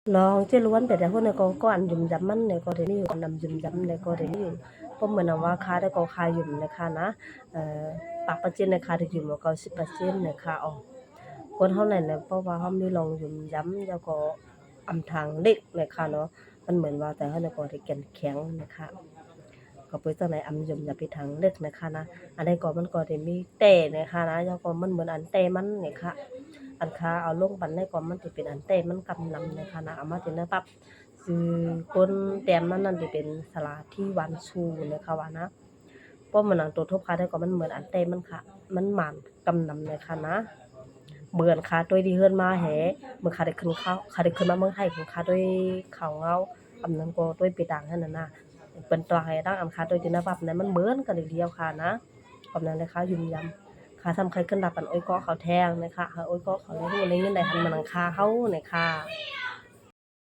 ลองchứ luôn tại hôm nay có ăn dùm dắm ăn này có thể nhiều còn nằm dùm dắm này có thể nhiều có mình làว่าค่าได้ก็ค่ายุ่มนะคะนะปากประเจนนะคะที่ยุ่มก็10%นะคะอ๋อคนเท่านั้นน่ะเพราะว่าเฮามีลองยุ่มย้ำแล้วก็อำทางเล็กนะคะเนาะมันเหมือนว่าแต่เฮาน่ะก็ได้แก่นแข็งนะคะก็เปิดจังได๋อำยุ่มอย่าไปทางเล็กนะคะนะอันใดก็มันก็ได้มีแต่นะคะนะแล้วก็มันเหมือนอันแต่มันนี่ค่ะอันค่าเอาลงปันได้ก็มันสิเป็นอันแต่มันกำลำนะคะนะเอามาถึงได้ปั๊บคือคนแต้มมันนั่นสิเป็นสลาที่วันชูนะคะว่านะเพราะมันหนังตัวทบค่าได้ก็มันเหมือนอันแต่มันค่ะมันหมานกำนำนะคะนะเหมือนค่าตัวที่เฮือนมาแหเหมือนค่าได้ขึ้นเขาค่าได้ขึ้นมาเมืองไทยของค่าด้วยเขาเงาอำนั้นก็ด้วยไปดังหั่นน่ะนะเป็นตัวให้ดังอันค่าด้วยที่นะปั๊บนั้นมันเหมือนกันเลยเดียวค่ะนะอำนั้นเลยค่ะยุ่มยำค่าทำใครขึ้นรับอันโอ้ยก็เขาแทงนะคะหาโอ้ยก็เขาได้ฮู้ได้เงินได้หันมาหนังค่าเฮานี่ค่ะ